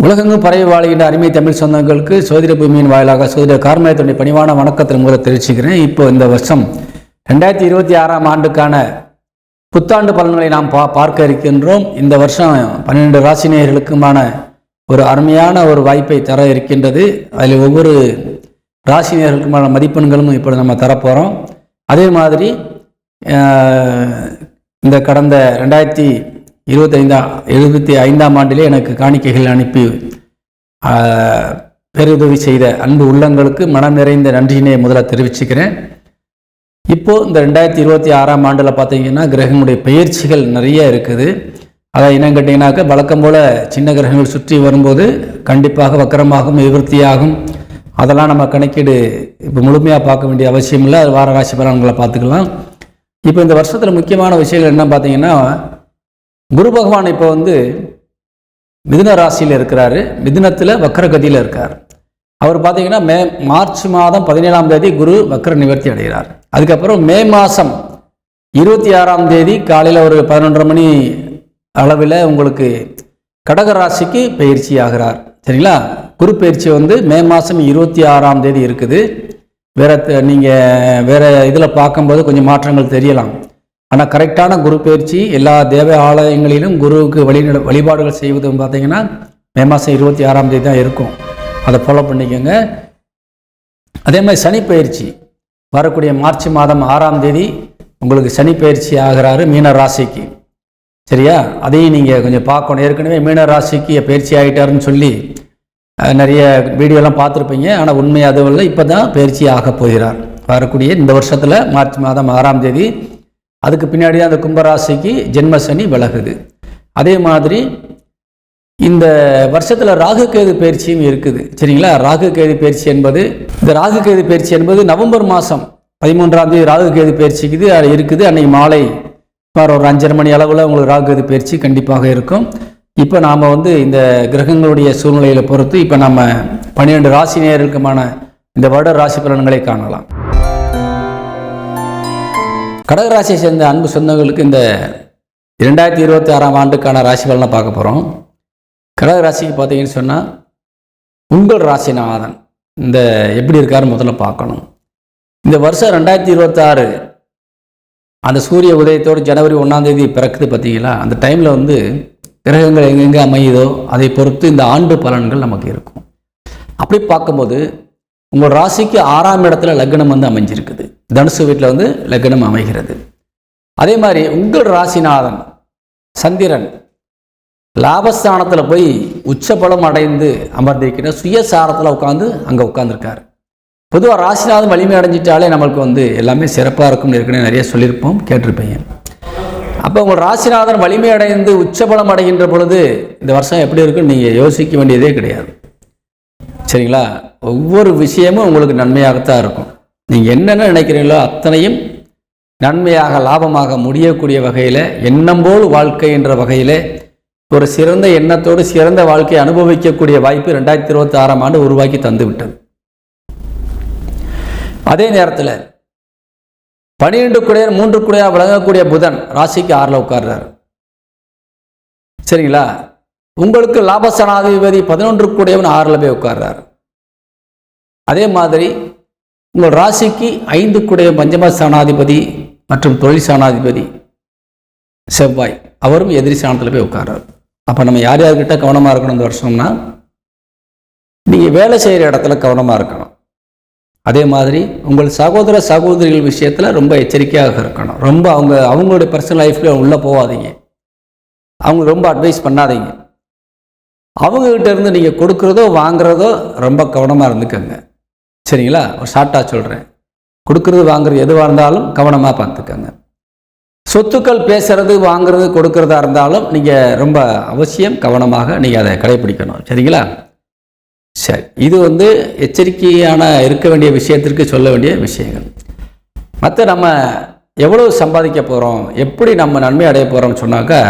உலகெங்கும் பரவி வாழ்கின்ற அருமை தமிழ் சொந்தங்களுக்கு சோதிட பூமியின் வாயிலாக சோதிட கார்மேகத்துடைய பணிவான வணக்கத்தின் மூலம் தெரிவிச்சுக்கிறேன். இப்போ இந்த வருஷம் 2026ஆம் ஆண்டுக்கான புத்தாண்டு பலன்களை நாம் பார்க்க இருக்கின்றோம். இந்த வருஷம் 12 ராசினியர்களுக்குமான ஒரு அருமையான ஒரு வாய்ப்பை தர இருக்கின்றது. அதில் ஒவ்வொரு ராசினியர்களுக்குமான மதிப்பெண்களும் இப்போ நம்ம தரப்போகிறோம். அதே மாதிரி இந்த கடந்த 2025ஆம் ஆண்டிலே எனக்கு காணிக்கைகள் அனுப்பி பேருதவி செய்த அன்பு உள்ளங்களுக்கு மனம் நிறைந்த நன்றியினை முதல்ல தெரிவிச்சுக்கிறேன். இப்போது இந்த 2026ஆம் ஆண்டில் பார்த்தீங்கன்னா கிரகங்களுடைய பெயர்ச்சிகள் நிறைய இருக்குது. அதை என்னன்னு கேட்டிங்கனாக்கா வழக்கம் போல் சின்ன கிரகங்கள் சுற்றி வரும்போது கண்டிப்பாக வக்கரமாகும், நிவர்த்தியாகும். அதெல்லாம் நம்ம கணக்கீடு இப்போ முழுமையாக பார்க்க வேண்டிய அவசியம் இல்லை. அது வார ராசி பலன்களை பார்த்துக்கலாம். இப்போ இந்த வருஷத்தில் முக்கியமான விஷயங்கள் என்ன பார்த்தீங்கன்னா, குரு பகவான் இப்போ மிதுன ராசியில் இருக்கிறாரு. மிதுனத்தில் வக்கரகதியில் இருக்கார். அவர் பார்த்தீங்கன்னா மார்ச் மாதம் 17ஆம் தேதி குரு வக்கர நிவர்த்தி அடைகிறார். அதுக்கப்புறம் மே மாதம் 26ஆம் தேதி காலையில் ஒரு 11:30 மணி அளவில் உங்களுக்கு கடக ராசிக்கு பயிற்சி ஆகிறார். சரிங்களா? குரு பயிற்சி மே மாதம் 26ஆம் தேதி இருக்குது. நீங்கள் வேறு இதில் பார்க்கும்போது கொஞ்சம் மாற்றங்கள் தெரியலாம். ஆனால் கரெக்டான குரு பயிற்சி எல்லா தேவ ஆலயங்களிலும் குருவுக்கு வழிபாடுகள் செய்வதும் பார்த்தீங்கன்னா மே மாதம் 26ஆம் தேதி தான் இருக்கும். அதை ஃபாலோ பண்ணிக்கோங்க. அதே மாதிரி சனி பயிற்சி வரக்கூடிய மார்ச் மாதம் 6ஆம் தேதி உங்களுக்கு சனி பயிற்சி ஆகிறாரு மீன ராசிக்கு. சரியா? அதையும் நீங்கள் கொஞ்சம் பார்க்கணும். ஏற்கனவே மீன ராசிக்கு பயிற்சி ஆகிட்டாருன்னு சொல்லி நிறைய வீடியோலாம் பார்த்துருப்பீங்க. ஆனால் உண்மை அதுவும் இல்லை. இப்போ தான் பயிற்சி ஆக போகிறார் வரக்கூடிய இந்த வருஷத்தில் மார்ச் மாதம் 6ஆம் தேதி. அதுக்கு பின்னாடி தான் அந்த கும்பராசிக்கு ஜென்ம சனி விலகுது. அதே மாதிரி இந்த வருஷத்தில் ராகு கேது பயிற்சியும் இருக்குது. சரிங்களா? ராகு கேது பயிற்சி என்பது நவம்பர் மாதம் 13ஆம் தேதி ராகு கேது பயிற்சிக்குது இருக்குது. அன்னைக்கு மாலை ஒரு 5:30 மணி அளவில் உங்களுக்கு ராகு கேது பயிற்சி கண்டிப்பாக இருக்கும். இப்போ நாம் இந்த கிரகங்களுடைய சூழ்நிலையில் பொறுத்து இப்போ நம்ம 12 ராசி நேயர்களுக்குமான இந்த வருட ராசி பலன்களை காணலாம். கடகராசியை சேர்ந்த அன்பு சொந்தங்களுக்கு இந்த 2026ஆம் ஆண்டுக்கான ராசி பலனை பார்க்க போகிறோம். கடகராசிக்கு பார்த்தீங்கன்னு சொன்னால் உங்கள் ராசிநாதன் இந்த எப்படி இருக்காருன்னு முதல்ல பார்க்கணும். இந்த வருஷம் 2026 அந்த சூரிய உதயத்தோடு ஜனவரி 1ஆம் தேதி பிறக்குது பார்த்தீங்களா? அந்த டைமில் கிரகங்கள் எங்கெங்கே அமையுதோ அதை பொறுத்து இந்த ஆண்டு பலன்கள் நமக்கு இருக்கும். அப்படி பார்க்கும்போது உங்கள் ராசிக்கு 6ஆம் இடத்துல லக்னம் அமைஞ்சிருக்குது. தனுசு வீட்டில் லக்னம் அமைகிறது. அதே மாதிரி உங்கள் ராசிநாதன் சந்திரன் லாபஸ்தானத்தில் போய் உச்சபலம் அடைந்து அமர்ந்திருக்கிற சுயசாரத்தில் அங்கே உட்காந்துருக்கார். பொதுவாக ராசிநாதன் வலிமை அடைஞ்சிட்டாலே நம்மளுக்கு எல்லாமே சிறப்பாக இருக்கும்னு ஏற்கனவே நிறைய சொல்லியிருப்போம், கேட்டிருப்பீங்க. அப்போ உங்கள் ராசிநாதன் வலிமை அடைந்து உச்சபலம் அடைகின்ற பொழுது இந்த வருஷம் எப்படி இருக்குன்னு நீங்கள் யோசிக்க வேண்டியதே கிடையாது. சரிங்களா? ஒவ்வொரு விஷயமும் உங்களுக்கு நன்மையாகத்தான் இருக்கும். நீங்கள் என்னென்ன நினைக்கிறீங்களோ அத்தனையும் நன்மையாக லாபமாக முடியக்கூடிய வகையில் எண்ணம் போல் வாழ்க்கை என்ற வகையில் ஒரு சிறந்த எண்ணத்தோடு சிறந்த வாழ்க்கையை அனுபவிக்கக்கூடிய வாய்ப்பு 2026ஆம் ஆண்டு உருவாக்கி தந்து விட்டது. அதே நேரத்தில் 12 குடையர் 3 குடையாக விளங்கக்கூடிய புதன் ராசிக்கு 6ல் உட்கார்றார். சரிங்களா? உங்களுக்கு லாபஸ்தானாதிபதி 11 குடையவன் 6ல் போய் உட்கார்றார். அதே மாதிரி உங்கள் ராசிக்கு 5 குடைய பஞ்சமஸ்தானாதிபதி மற்றும் தொழில் ஸ்தானாதிபதி செவ்வாய் அவரும் எதிரி ஸ்தானத்தில் போய் உட்கார்றார். அப்போ நம்ம யார் யார்கிட்ட கவனமாக இருக்கணும் இந்த வருஷம்னா, நீங்கள் வேலை செய்கிற இடத்துல கவனமாக இருக்கணும். அதே மாதிரி உங்கள் சகோதர சகோதரிகள் விஷயத்தில் ரொம்ப எச்சரிக்கையாக இருக்கணும். ரொம்ப அவங்களுடைய பர்சனல் லைஃப்பில் உள்ளே போகாதீங்க. அவங்க ரொம்ப அட்வைஸ் பண்ணாதீங்க. அவங்ககிட்ட இருந்து நீங்கள் கொடுக்குறதோ வாங்குறதோ ரொம்ப கவனமாக இருந்துக்கங்க. சரிங்களா? ஒரு ஷார்ட்டாக சொல்கிறேன். கொடுக்குறது வாங்குறது எதுவாக இருந்தாலும் கவனமாக பார்த்துக்கங்க. சொத்துக்கள் பேசுறது வாங்குறது கொடுக்கறதா இருந்தாலும் நீங்கள் ரொம்ப அவசியம் கவனமாக நீங்கள் அதை கடைபிடிக்கணும். சரிங்களா? சரி, இது எச்சரிக்கையான இருக்க வேண்டிய விஷயத்திற்கு சொல்ல வேண்டிய விஷயங்கள். மற்ற நம்ம எவ்வளவு சம்பாதிக்க போகிறோம், எப்படி நம்ம நன்மை அடைய போகிறோம்னு சொன்னாக்கா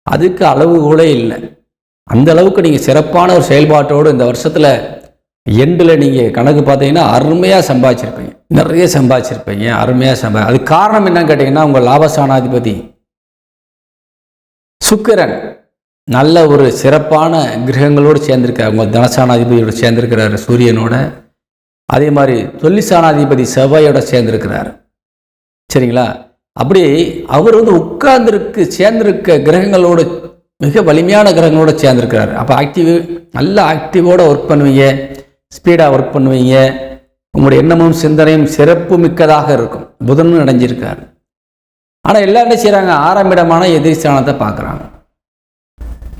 அதுக்கு அளவுகோலே இல்லை. அந்த அளவுக்கு நீங்கள் சிறப்பான ஒரு செயல்பாட்டோடு இந்த வருஷத்தில் எண்டில் நீங்கள் கணக்கு பார்த்தீங்கன்னா அருமையாக சம்பாதிச்சிருப்பீங்க, நிறைய சம்பாதிச்சிருப்பீங்க, அருமையாக அதுக்கு காரணம் என்னன்னு கேட்டிங்கன்னா உங்கள் லாபஸ்தானாதிபதி சுக்கிரன் நல்ல ஒரு சிறப்பான கிரகங்களோடு சேர்ந்திருக்கார். உங்கள் தனசானாதிபதியோடு சேர்ந்திருக்கிறார் சூரியனோட. அதே மாதிரி தொல்லிசானாதிபதி செவ்வாயோட சேர்ந்திருக்கிறார். சரிங்களா? அப்படி அவர் சேர்ந்திருக்க கிரகங்களோடு மிக வலிமையான கிரகங்களோடு சேர்ந்திருக்கிறார். அப்போ நல்ல ஆக்டிவோட ஒர்க் பண்ணுவீங்க, ஸ்பீடாக ஒர்க் பண்ணுவீங்க. உங்களுடைய எண்ணமும் சிந்தனையும் சிறப்பு மிக்கதாக இருக்கும். புதனும் அடைஞ்சிருக்கார். ஆனால் எல்லாரும் என்ன செய்கிறாங்க? 6ஆம் இடமான எதிரி ஸ்தானத்தை பார்க்குறாங்க.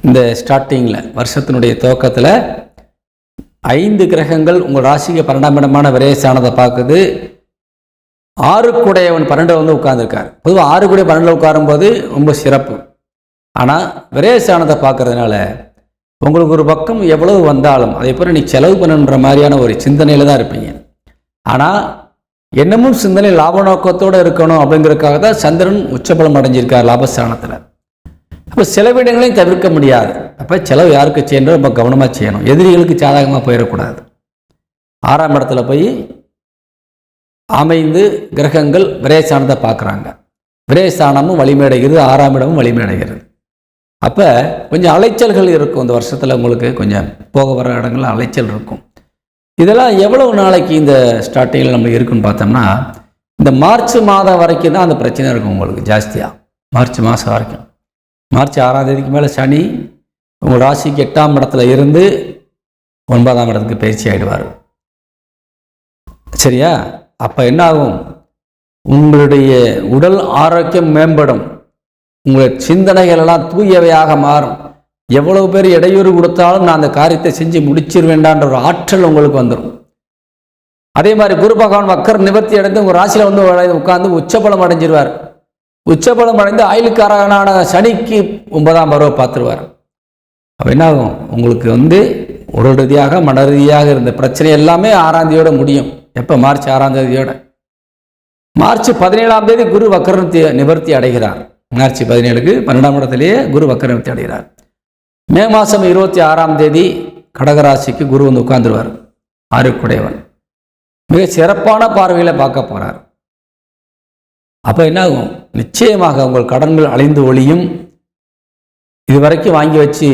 இந்த ஸ்டார்டிங்கில் வருஷத்தினுடைய துவக்கத்தில் 5 கிரகங்கள் உங்கள் ராசிக்கு 12ஆம் இடமான விரயஸ்தானத்தை பார்க்குது. 6 12 உட்கார்ந்துருக்கார். பொதுவாக 6 12 உட்காரும்போது ரொம்ப சிறப்பு. ஆனால் விரயஸ்தானத்தை பார்க்கறதுனால உங்களுக்கு ஒரு பக்கம் எவ்வளவு வந்தாலும் அதே போல் நீ செலவு பண்ணுன்ற மாதிரியான ஒரு சிந்தனையில் தான் இருப்பீங்க. ஆனால் என்னமும் சிந்தனை லாப நோக்கத்தோடு இருக்கணும் அப்படிங்கிறதுக்காக தான் சந்திரன் உச்சபலம் அடைஞ்சிருக்கார் லாபஸ்தானத்தில். அப்போ செலவினங்களையும் தவிர்க்க முடியாது. அப்போ செலவு யாருக்கு செய்யணும், ரொம்ப கவனமாக செய்யணும். எதிரிகளுக்கு சாதகமாக போயிடக்கூடாது. 6ஆம் இடத்துல போய் அமைந்து கிரகங்கள் விரயஸ்தானத்தை பார்க்குறாங்க. விரயஸ்தானமும் வலிமையடைகிறது, 6ஆம் இடமும் வலிமையடைகிறது. அப்போ கொஞ்சம் அலைச்சல்கள் இருக்கும். இந்த வருஷத்தில் உங்களுக்கு கொஞ்சம் போக வர இடங்களில் அலைச்சல் இருக்கும். இதெல்லாம் எவ்வளவு நாளைக்கு இந்த ஸ்டார்டிங்கில் நம்ம இருக்குன்னு பார்த்தோம்னா, இந்த மார்ச் மாதம் வரைக்கும் தான் அந்த பிரச்சனை இருக்கும் உங்களுக்கு ஜாஸ்தியாக. மார்ச் மாதம் வரைக்கும். மார்ச் 6ஆம் தேதிக்கு மேலே சனி உங்கள் ராசிக்கு 8ஆம் இடத்துல இருந்து 9ஆம் இடத்துக்கு பயிற்சி ஆகிடுவார். சரியா? அப்போ என்ன ஆகும்? உங்களுடைய உடல் ஆரோக்கியம் மேம்படும். உங்கள் சிந்தனைகள் எல்லாம் தூயவையாக மாறும். எவ்வளவு பேர் இடையூறு கொடுத்தாலும் நான் அந்த காரியத்தை செஞ்சு முடிச்சிருவேண்டான்ற ஒரு ஆற்றல் உங்களுக்கு வந்துடும். அதே மாதிரி குரு பகவான் வக்கர நிவர்த்தி அடைந்து உங்கள் ராசியில் உட்கார்ந்து உச்சபலம் அடைஞ்சிருவார். உச்சபலம் அடைந்து ஆயுளுக்காரனான சனிக்கு 9ஆம் பருவ பார்த்துருவார். அப்போ என்ன ஆகும்? உங்களுக்கு உடல் ரீதியாக மன ரீதியாக இருந்த பிரச்சனை எல்லாமே 6ஆம் தேதியோட முடியும். எப்போ? மார்ச் 6ஆம் தேதியோட. மார்ச் 17ஆம் தேதி குரு வக்கர நிவர்த்தி அடைகிறார். மார்ச் 17க்கு 12ஆம் இடத்திலேயே குரு வக்கர நிவர்த்தி அடைகிறார். மே மாதம் 26ஆம் தேதி கடகராசிக்கு குரு உட்கார்ந்துருவார். 6 மிக சிறப்பான பார்வையில் பார்க்க போகிறார். அப்போ என்ன ஆகும்? நிச்சயமாக உங்கள் கடன்கள் அழிந்து ஒழியும். இதுவரைக்கும் வாங்கி வச்சு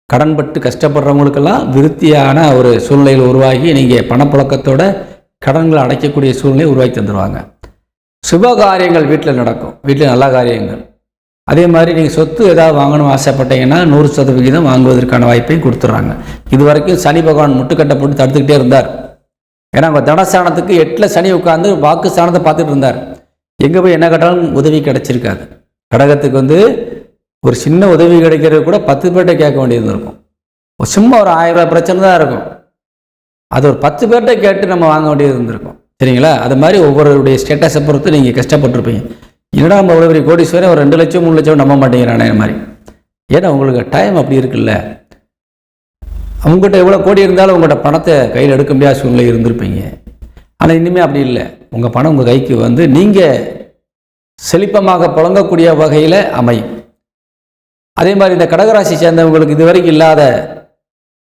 கடன்பட்டு கஷ்டப்படுறவங்களுக்கெல்லாம் விருத்தியான ஒரு சூழ்நிலையில் உருவாகி நீங்கள் பணப்புழக்கத்தோட கடன்களை அடைக்கக்கூடிய சூழ்நிலையை உருவாக்கி தந்துடுவாங்க. சுப காரியங்கள் வீட்டில் நடக்கும். வீட்டில் நல்ல காரியங்கள். அதே மாதிரி நீங்கள் சொத்து ஏதாவது வாங்கணும் ஆசைப்பட்டீங்கன்னா 100% வாங்குவதற்கான வாய்ப்பையும் கொடுத்துட்றாங்க. இது வரைக்கும் சனி பகவான் முட்டுக்கட்டை போட்டு தடுத்துக்கிட்டே இருந்தார். ஏன்னா உங்கள் தனஸ்தானத்துக்கு 8ல் சனி உட்கார்ந்து வாக்கு ஸ்தானத்தை பார்த்துட்டு இருந்தார். எங்கே போய் என்ன கேட்டாலும் உதவி கிடைச்சிருக்காது. கடகத்துக்கு ஒரு சின்ன உதவி கிடைக்கிறது கூட 10 பேர்கிட்ட கேட்க வேண்டியது இருக்கும். சும்மா ஒரு 1000 ரூபாய் பிரச்சனை தான் இருக்கும். அது ஒரு 10 பேர்கிட்ட கேட்டு நம்ம வாங்க வேண்டியது இருந்திருக்கும். சரிங்களா? அது மாதிரி ஒவ்வொருடைய ஸ்டேட்டஸை பொறுத்து நீங்கள் கஷ்டப்பட்டுருப்பீங்க. என்னடா நம்ம அவ்வளோ பெரிய கோடீஸ்வரன் ஒரு 2 லட்சம் 3 லட்சம் நம்ப மாட்டேங்கிறானே மாதிரி. ஏன்னா உங்களுக்கு டைம் அப்படி இருக்குல்ல. அவங்ககிட்ட எவ்வளோ கோடி இருந்தாலும் உங்கள்கிட்ட பணத்தை கையில் எடுக்க முடியாத சூழ்நிலை இருந்திருப்பீங்க. ஆனால் இனிமேல் அப்படி இல்லை. உங்கள் பணம் உங்கள் கைக்கு நீங்கள் செழிப்பமாக புழங்கக்கூடிய வகையில் அமையும். அதே மாதிரி இந்த கடகராசி சேர்ந்தவங்களுக்கு இதுவரைக்கும் இல்லாத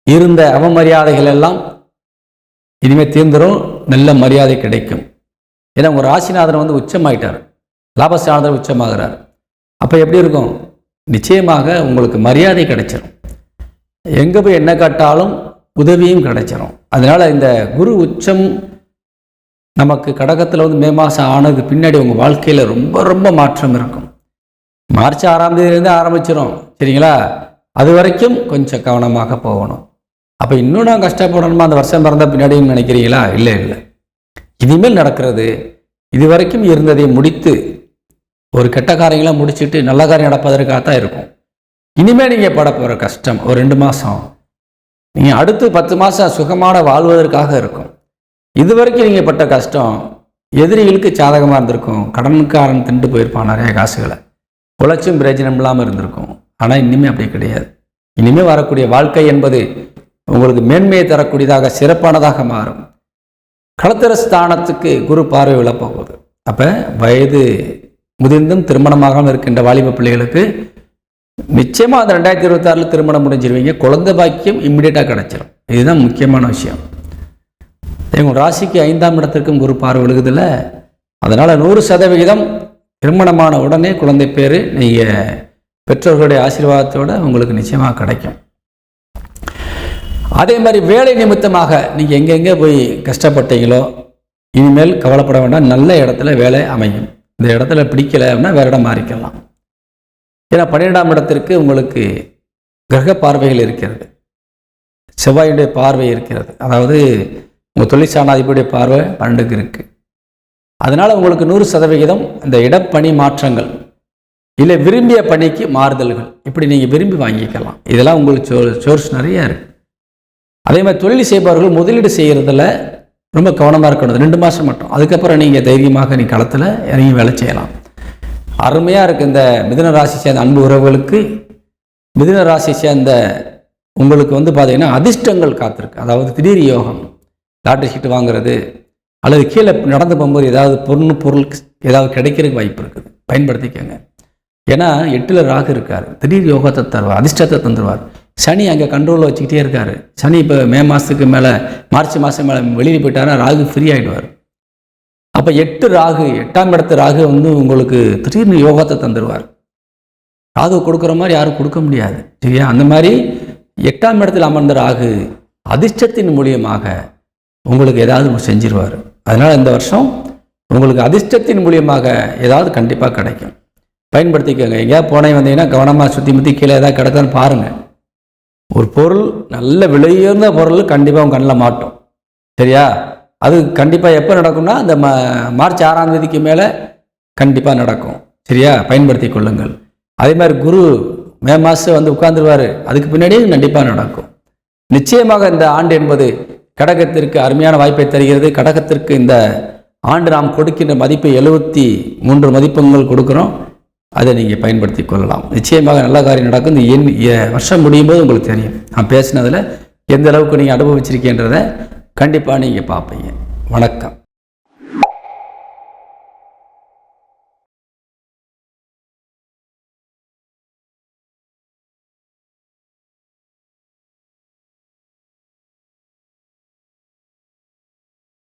இருந்த அவமரியாதைகள் எல்லாம் இனிமேல் தீர்ந்துடும். நல்ல மரியாதை கிடைக்கும். ஏன்னா உங்கள் ராசிநாதன் உச்சமாயிட்டார். லாபஸ்தானத்தில் உச்சமாகிறார். அப்போ எப்படி இருக்கும்? நிச்சயமாக உங்களுக்கு மரியாதை கிடைச்சிடும். எங்கே போய் என்ன கேட்டாலும் உதவியும் கிடைச்சிடும். அதனால் இந்த குரு உச்சம் நமக்கு கடகத்தில் மே மாதம் ஆனது பின்னாடி உங்கள் வாழ்க்கையில் ரொம்ப ரொம்ப மாற்றம் இருக்கும். மார்ச் 6ஆம் தேதியிலேருந்து ஆரம்பிச்சிடும். சரிங்களா? அது வரைக்கும் கொஞ்சம் கவனமாக போகணும். அப்போ இன்னும் நான் கஷ்டப்படணுமா அந்த வருஷம் பிறந்த பின்னாடின்னு நினைக்கிறீங்களா? இல்லை இல்லை. இனிமேல் நடக்கிறது இது வரைக்கும் இருந்ததை முடித்து ஒரு கெட்ட காரியங்களாம் முடிச்சுட்டு நல்ல காரியம் நடப்பதற்காகத்தான் இருக்கும். இனிமேல் நீங்கள் பட போகிற கஷ்டம் ஒரு 2 மாதம் நீங்கள் அடுத்து 10 மாதம் சுகமான வாழ்வதற்காக இருக்கும். இது வரைக்கும் நீங்கள் பட்ட கஷ்டம் எதிரிகளுக்கு சாதகமாக இருந்திருக்கும். கடனுக்காரன் திண்டு போயிருப்பான் நிறைய காசுகளை. உழைச்சும் பிரயோஜனம் இல்லாமல் இருந்திருக்கும். ஆனால் இனிமேல் அப்படி கிடையாது. இனிமேல் வரக்கூடிய வாழ்க்கை என்பது உங்களுக்கு மேன்மையை தரக்கூடியதாக சிறப்பானதாக மாறும். களத்திர ஸ்தானத்துக்கு குரு பார்வை விழப்போகுது. அப்போ வயது முதிர்ந்தும் திருமணமாகாமல் இருக்கின்ற வாலிப பிள்ளைகளுக்கு நிச்சயமாக அந்த 2026 திருமணம் முடிஞ்சிருவீங்க. குழந்தை பாக்கியம் இம்மிடியட்டாக கிடைச்சிடும். இதுதான் முக்கியமான விஷயம். எங்கள் ராசிக்கு 5ஆம் இடத்திற்கும் குரு பார்வை விழுகுதில்ல. அதனால் 100% திருமணமான உடனே குழந்தை பேர் நீங்கள் பெற்றோர்களுடைய ஆசீர்வாதத்தோடு உங்களுக்கு நிச்சயமாக கிடைக்கும். அதே மாதிரி வேலை நிமித்தமாக நீங்கள் எங்கெங்கே போய் கஷ்டப்பட்டீங்களோ இனிமேல் கவலைப்பட வேண்டாம், நல்ல இடத்துல வேலை அமையும். இந்த இடத்துல பிடிக்கலை அப்படின்னா வேறு இடம் மாறிக்கலாம். ஏன்னா 12ஆம் இடத்திற்கு உங்களுக்கு கிரக பார்வைகள் இருக்கிறது, செவ்வாயுடைய பார்வை இருக்கிறது, அதாவது உங்கள் தொழிற்சானாதிபதியுடைய பார்வை 12க்கு இருக்குது. அதனால் உங்களுக்கு 100% இந்த இடப்பணி மாற்றங்கள் இல்லை விரும்பிய பணிக்கு மாறுதல்கள் இப்படி நீங்கள் விரும்பி வாங்கிக்கலாம். இதெல்லாம் உங்களுக்கு சோர்ஸ் நிறையா இருக்குது. அதே மாதிரி தொழில் செய்பவர்கள் முதலீடு செய்கிறதுல ரொம்ப கவனமாக இருக்கணும். 2 மாதம் மட்டும், அதுக்கப்புறம் நீங்கள் தைரியமாக களத்தில் இறங்கி வேலை செய்யலாம். அருமையாக இருக்குது. இந்த மிதுன ராசி சேர்ந்த அன்பு உறவுகளுக்கு, மிதுன ராசி சேர்ந்த உங்களுக்கு பார்த்தீங்கன்னா அதிர்ஷ்டங்கள் காத்திருக்கு. அதாவது திடீர் யோகம், லாட்டரி சீட்டு வாங்குறது அல்லது கீழே நடந்து போகும்போது ஏதாவது பொருள் ஏதாவது கிடைக்கிறதுக்கு வாய்ப்பு இருக்குது. பயன்படுத்திக்கோங்க. ஏன்னா 8ல் ராகு இருக்கார், திடீர் யோகத்தை தருவார், அதிர்ஷ்டத்தை தந்துடுவார். சனி அங்கே கண்ட்ரோலில் வச்சுக்கிட்டே இருக்கார். சனி இப்போ மே மாதத்துக்கு மேலே, மார்ச் மாதம் மேலே வெளியில் போயிட்டாருன்னா ராகு ஃப்ரீ ஆகிடுவார். அப்போ 8 ராகு, 8ஆம் இடத்து ராகு உங்களுக்கு திடீர்னு யோகத்தை தந்துடுவார். ராகு கொடுக்குற மாதிரி யாரும் கொடுக்க முடியாது, சரியா? அந்த மாதிரி 8ஆம் இடத்தில் அமர்ந்த ராகு அதிர்ஷ்டத்தின் மூலியமாக உங்களுக்கு ஏதாவது செஞ்சிருவார். அதனால் இந்த வருஷம் உங்களுக்கு அதிர்ஷ்டத்தின் மூலியமாக ஏதாவது கண்டிப்பாக கிடைக்கும். பயன்படுத்திக்கோங்க. எங்கேயாவது போனே வந்தீங்கன்னா கவனமாக சுற்றி முற்றி கீழே ஏதாவது கிடக்கான்னு பாருங்கள். ஒரு பொருள், நல்ல விலையுயர்ந்த பொருள் கண்டிப்பாக உங்கள் கண்ணில் மாட்டோம், சரியா? அது கண்டிப்பாக எப்போ நடக்கும்னா இந்த மார்ச் 6ஆம் தேதிக்கு மேலே கண்டிப்பாக நடக்கும், சரியா? பயன்படுத்தி கொள்ளுங்கள். அதே மாதிரி குரு மே மாதம் உட்கார்ந்துருவார், அதுக்கு பின்னாடியே கண்டிப்பாக நடக்கும். நிச்சயமாக இந்த ஆண்டு என்பது கடகத்திற்கு அருமையான வாய்ப்பை தருகிறது. கடகத்திற்கு இந்த ஆண்டு நாம் கொடுக்கின்ற மதிப்பு 73 மதிப்பெண்கள் கொடுக்குறோம். அதை நீங்கள் பயன்படுத்தி கொள்ளலாம். நிச்சயமாக நல்ல காரியம் நடக்கும். இந்த வருஷம் முடியும் போது உங்களுக்கு தெரியும் நான் பேசினதில் எந்த அளவுக்கு நீங்கள் அனுபவிச்சிருக்கேன்றதை கண்டிப்பாக நீங்கள் பார்ப்பீங்க. வணக்கம்.